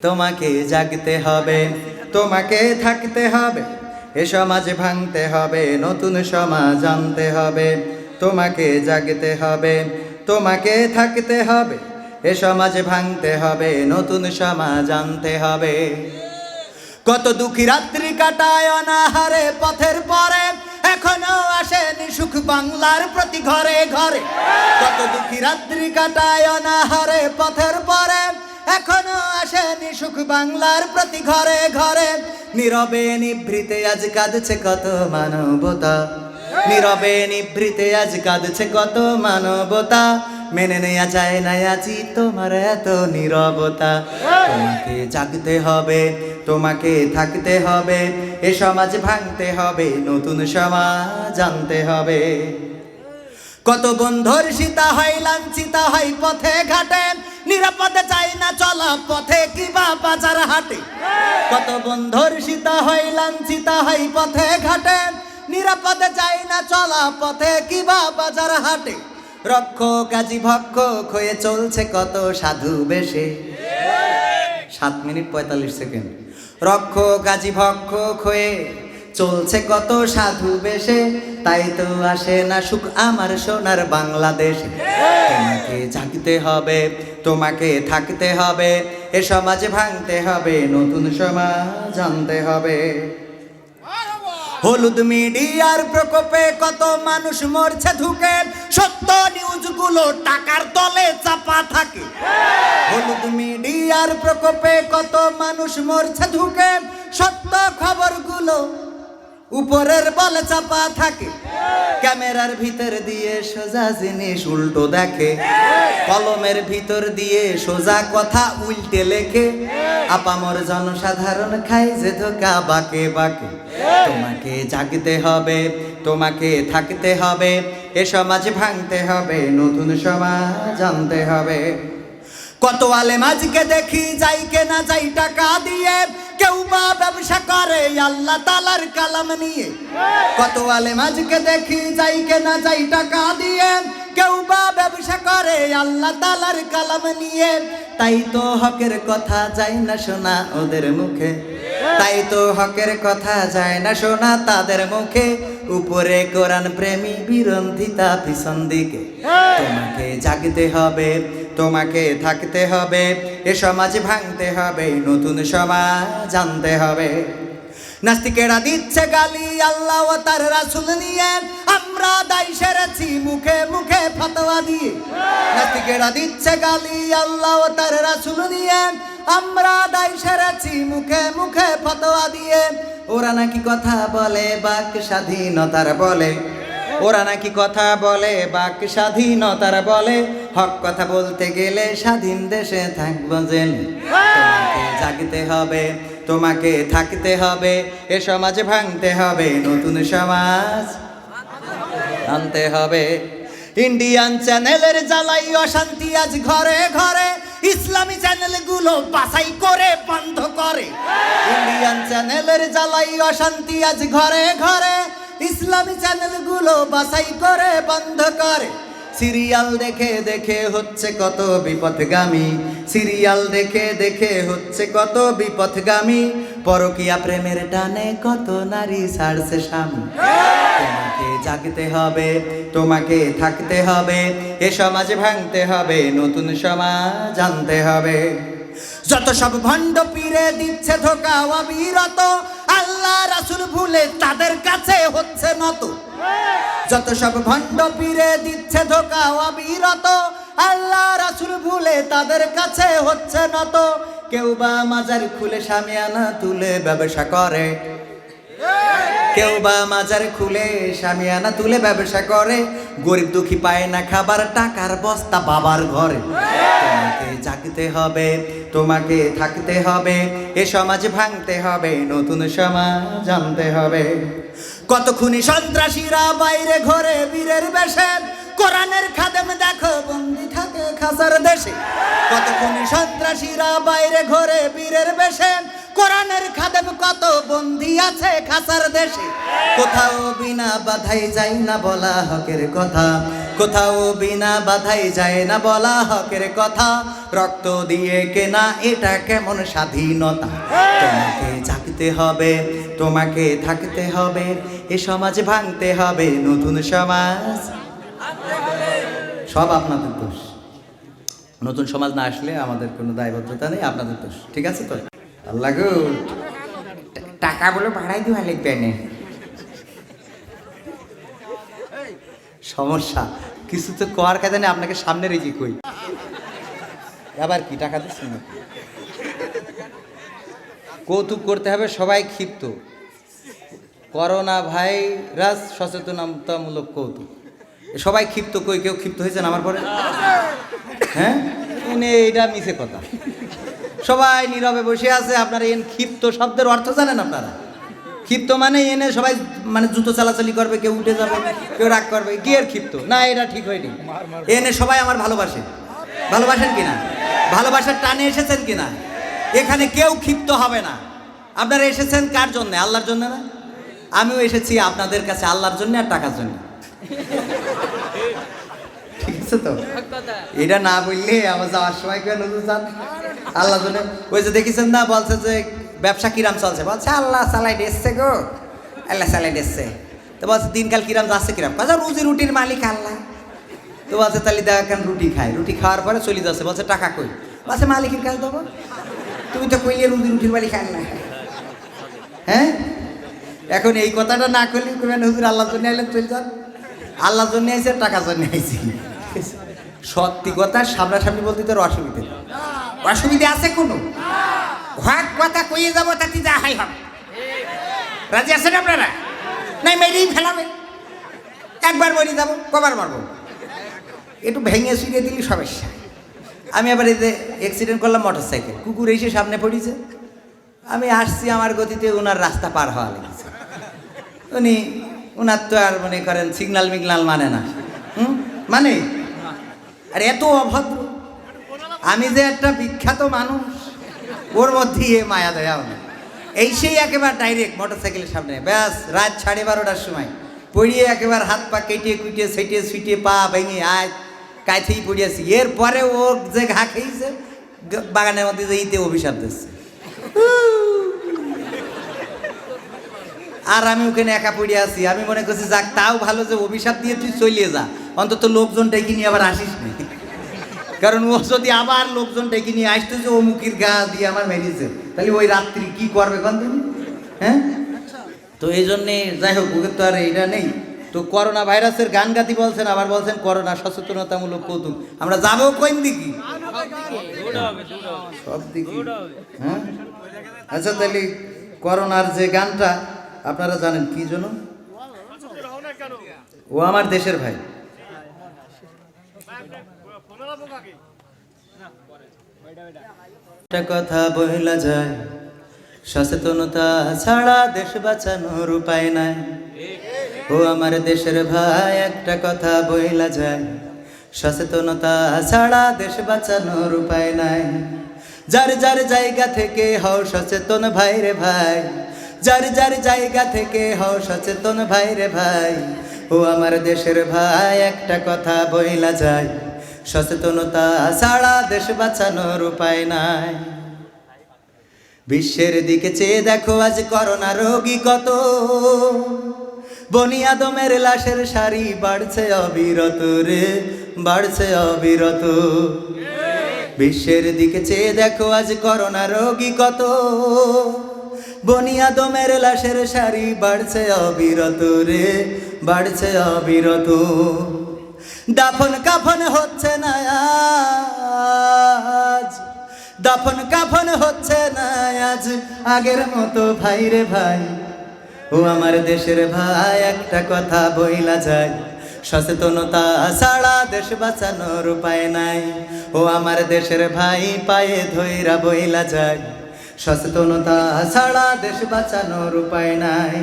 তোমাকে জাগতে হবে, তোমাকে থাকতে হবে, এ সমাজ ভাঙতে হবে, নতুন সমাজ আনতে হবে। তোমাকে জাগতে হবে, তোমাকে থাকতে হবে, এ সমাজ ভাঙতে হবে, নতুন সমাজ আনতে হবে। কত দুঃখী রাত্রি কাটায় অনাহারে পথের পরে, এখনো আসেনি সুখ বাংলার প্রতি ঘরে ঘরে। কত দুঃখী রাত্রি কাটায় অনাহারে পথের পরে, এখনো আসেনি সুখ বাংলার প্রতি ঘরে ঘরে। নীরবে নিভৃতে আজ কাঁদছে কত মানবতা, নীরবে নিভৃতে আজ কাঁদছে কত মানবতা। মেনে নেওয়া যায় না আজি তোমার এত নীরবতা। তোমাকে জাগতে হবে, তোমাকে থাকতে হবে, এ সমাজ ভাঙতে হবে, নতুন সমাজ আনতে হবে। কত বন্ধুর সীতা হয় লাঞ্ছিতা হয় পথে ঘাটে, নিরাপদে চাই না চলা পথে কিবা বাজার হাটে। কত বন্ধুর সীতা হয় লাঞ্ছিতা হয় পথে ঘাটে, নিরাপদে চাই না চলা পথে কিবা বাজার হাটে। রক্ষক কাজী ভক্ষক হয়ে চলছে কত সাধু বেশে। 7 মিনিট 45 সেকেন্ড। রক্ষক কাজী ভক্ষক হয়ে চলছে কত সাধু বেশে, তাই তো আসে না সুখ আমার সোনার বাংলাদেশে। তোমাকে জাগতে হবে, তোমাকে থাকতে হবে, এ সমাজ ভাঙতে হবে, নতুন সমাজ আনতে হবে। হলুদ মিডিয়ার প্রকোপে কত মানুষ মরছে ধুকে, সত্য নিউজগুলো টাকার তলে চাপা থাকে। হলুদ মিডিয়ার প্রকোপে কত মানুষ মরছে ধুকে, সত্য খবরগুলো উপরের বলে চাপা থাকে। ক্যামেরার ভিতর দিয়ে সোজা জিনিস উল্টো দেখে, কলমের ভিতর দিয়ে সোজা কথা উল্টে লেখে। আপামর জনসাধারণ খায় যে ধোকা বাকে বাকে। তোমাকে জাগতে হবে, তোমাকে থাকতে হবে, এ সমাজ ভাঙতে হবে, নতুন সমাজ আনতে হবে। কত আলেম আজকে দেখি যাই কেনা যাই টাকা দিয়ে, কেউ বা ব্যবসা করে আল্লাহ তাআলার কালাম নিয়ে। কত আলেম আজকে দেখি যাই কেনা যাই টাকা দিয়ে, কেউ বা ব্যবসা করে আল্লাহ তাআলার কালাম নিয়ে। তাই তো হকের কথা যায় না শোনা ওদের মুখে, তাই তো হকের কথা যায় না শোনা তাদের মুখে। উপরে কোরআন প্রেমী বিরোধিতা পিছন দিকে। তোমাকে জাগতে হবে, তোমাকে থাকতে হবে, এ সমাজ ভাঙতে হবে, নতুন সমাজ আনতে হবে। নাস্তিকেরা দিচ্ছে গালি আল্লাহ ও তার রাসূল নিয়ে, আমরা দায় সেরেছি মুখে মুখে ফতোয়া দিয়ে। নাস্তিকেরা দিচ্ছে গালি আল্লাহ ও তার রাসূল নিয়ে, আমরা দায় সেরেছি মুখে মুখে ফতোয়া দিয়ে। ওরা নাকি কথা বলে বাক স্বাধীনতার বলে, ওরা নাকি কথা বলে বাক স্বাধীনতার বলে। হক কথা বলতে গেলে স্বাধীন দেশে থাকবো জেলে। তোমাকে জাগতে হবে, তোমাকে থাকতে হবে, এ সমাজ ভাঙতে হবে, নতুন সমাজ আনতে হবে। ইন্ডিয়ান চ্যানেলের জ্বালাই অশান্তি আজ ঘরে ঘরে, ইসলামী চ্যানেলগুলো বাছাই করে বন্ধ করে। ইন্ডিয়ান চ্যানেলের জ্বালাই অশান্তি আজ ঘরে ঘরে, ইসলামী চ্যানেলগুলো বাছাই করে বন্ধ করে। সিরিয়াল দেখে দেখে হচ্ছে কত বিপথগামী, সিরিয়াল দেখে দেখে হচ্ছে কত বিপথগামী। পরকীয়া প্রেমের টানে কত নারী ছাড়ছে স্বামী। তোমাকে জাগতে হবে, তোমাকে থাকতে হবে, এ সমাজ ভাঙতে হবে, নতুন সমাজ আনতে হবে। যত সব ভণ্ড পীরে দিচ্ছে ধোকা অবিরত, আল্লাহ রাসূল ভুলে তাদের কাছে হচ্ছে নত। যত সব ভণ্ড পীরে দিচ্ছে ধোকা অবিরত, আল্লাহ রাসূল ভুলে তাদের কাছে হচ্ছে নত। কেউ বা মাজার খুলে শামিয়ানা তুলে ব্যবসা করে, কেউ বা মাজার খুলে শামিয়ানা তুলে ব্যবসা করে। গরিব দুঃখী পায় না খাবার, টাকার বস্তা বাবার ঘরে। তোমাকে জাগতে হবে, তোমাকে থাকতে হবে, এ সমাজ ভাঙতে হবে, নতুন সমাজ আনতে হবে। কত খুনি সন্ত্রাসীরা বাইরে ঘরে বীরের বেশে, কোরআনের খাদেম দেখো বন্দি থাকে খাসার দেশে, কত খুনি সন্ত্রাসীরা বাইরে ঘরে বীরের বেশে, কোরআনের খাদেম কত বন্দি আছে খাসার দেশে। কোথাও বিনা বাধাই যায় না বলা হকের কথা, কোথাও বিনা বাধাই যায় না বলা হকের কথা, রক্ত দিয়ে কেনা এটা কেমন স্বাধীনতা। তোমাকে জাগতে হবে, তোমাকে থাকতে হবে, এ সমাজ ভাঙতে হবে, নতুন সমাজ। সব আপনাদের দোষ, নতুন সমাজ না আসলে আমাদের কোনো দায়বদ্ধতা নেই, আপনাদের দোষ। ঠিক আছে তো? আল্লাহ গো, টাকা বলে ভাড়াই দিওয়া লিখবে না, সমস্যা কিছু তো কর কাজে নেই, আপনাকে সামনে রেখে কই আবার কি টাকা দিচ্ছেন না। কৌতুক করতে হবে, সবাই ক্ষিপ্ত। করোনা ভাইরাস সচেতনতামূলক কৌতুক, সবাই ক্ষিপ্ত। কই কেউ ক্ষিপ্ত হয়েছেন আমার পরে? হ্যাঁ, এটা মিছে কথা। সবাই নীরবে বসে আছে, আপনারা এন ক্ষিপ্ত শব্দের অর্থ জানেন আপনারা? ক্ষিপ্ত মানে এনে সবাই মানে জুতো চালাচালি করবে, কেউ উঠে যাবে, কেউ রাগ করবে, কি এর ক্ষিপ্ত না? এটা ঠিক হয়নি। এনে সবাই আমার ভালোবাসে, ভালোবাসেন কিনা? ভালোবাসার টানে এসেছেন কিনা? এখানে কেউ ক্ষিপ্ত হবে না। আপনারা এসেছেন কার জন্য? আল্লাহর জন্য না? আমিও এসেছি আপনাদের কাছে আল্লাহর জন্য আর টাকার জন্য। ঠিক আছে তো? এটা না বললে আমার যাওয়ার সময় কেউ নজর যান আল্লাহর জন্য। ওই যে দেখেছেন না, বলছে যে ব্যবসা কিরাম চলছে, বলছে আল্লাহ চালাই দিচ্ছে গো, আল্লাহ চালাই দিচ্ছে। তো বলছে দিনকাল কিরাম যাচ্ছে কিরাম, কাজা রুজি রুটির মালিক আল্লাহ। তো বলছে তাহলে দেখেন রুটি খায়, রুটি খাওয়ার পরে চলে যাচ্ছে, বলছে টাকা কই? বলছে মালিকের কাজ দেবো। তুমি তো কইলে রুজি রুটির মালিক আল্লাহ। হ্যাঁ, এখন এই কথাটা না করলে কইবেন হুজুর আল্লাহর জন্য আইলেন, চলে যান। আল্লাহর জন্য আইছে, টাকার জন্য আইছি। সত্যি কথা সামনাসামনি বলতে তোর অসুবিধা, অসুবিধা আছে কোনো? হক কথা কইয়ে যাবো, তাতে যা হাই হবে। রাজি আছেন আপনারা? নাই মেরেই ফেলাবে। একবার মরে যাবো, কবার মারবো? একটু ভেঙে শুয়ে দিলি সমস্যা। আমি আবার এই যে অ্যাক্সিডেন্ট করলাম মোটর সাইকেল, কুকুর এসে সামনে পড়েছে, আমি আসছি আমার গতিতে, ওনার রাস্তা পার হওয়া লেগেছে। ওনার তো আর মনে করেন সিগনাল মিগনাল মানে না, মানে আর এত অভদ্র। আমি যে একটা বিখ্যাত মানুষ, ওর মধ্যে এ মায়া দয়া না। এই সেই একেবারে ডাইরেক্ট মোটর সাইকেলের সামনে, ব্যাস রাত 12:30টার সময় পড়িয়ে একেবারে হাত পা কেটিয়ে কুটিয়ে সেটিয়ে ছুটিয়ে পা ভেঙে আয় কাইথেই পড়িয়েছি। এরপরে ও যে ঘা খেয়েছে বাগানের মধ্যে যে ইতে অভিশাপ দিচ্ছে, আর আমি ওখানে একা পড়ে আছি। আমি মনে করছি যাক, তাও ভালো যে অভিশাপ দিয়ে তুই চলিয়ে যা, অন্তত লোকজন ডেকে নিয়ে আবার আসিস নি। কারণ ও যদি আবার লোকজন ডেকে নিয়ে আসতো যে ও মুখির গা দিয়ে আমার মেরেছে, তাহলে ওই রাত্রি কি করবে কন তুমি? হ্যাঁ, তো এই জন্যে যাই হোক, ওকে তো আর এইটা নেই। তো করোনা ভাইরাসের গান গাতি বলছেন, আবার বলছেন করোনা সচেতনতামূলক কৌতুক। আমরা যাবো কোন দিকে? সব দিকে। হ্যাঁ, আচ্ছা তাহলে করোনার যে গানটা আপনারা জানেন কি জন্য? ও আমার দেশের ভাই। একটা কথা বইলা যায়, সচেতনতা ছাড়া দেশ বাঁচানোর উপায় নাই। ও আমার দেশের ভাই, একটা কথা বইলা যায়, সচেতনতা ছাড়া দেশ বাঁচানোর উপায় নাই। যার যার জায়গা থেকে হও সচেতন ভাই রে ভাই, যার যার জায়গা থেকে হও সচেতন ভাই রে ভাই। ও আমার দেশের ভাই, একটা কথা বইলা যায়, সচেতনতা ছাড়া দেশ বাঁচানোর উপায় নাই। বিশ্বের দিকে চেয়ে দেখো আজ করোনা রোগী কত, বনি আদমের লাশের সারি বাড়ছে অবিরত রে, বাড়ছে অবিরত। বিশ্বের দিকে চেয়ে দেখো আজ করোনা রোগী কত, বনি আদমের লাশের সারি বাড়ছে অবিরত রে, বাড়ছে অবিরত। দাফন কাফন হচ্ছে না আজ, দাফন কাফন হচ্ছে না আজ আগের মতো ভাই রে ভাই। ও আমার দেশের ভাই, একটা কথা বইলা যায়, সচেতনতা ছাড়া দেশ বাঁচানোর উপায় নাই। ও আমার দেশের ভাই, পায়ে ধইরা বইলা যায়, সচেতনতা ছাড়া দেশ বাঁচানোর উপায় নাই।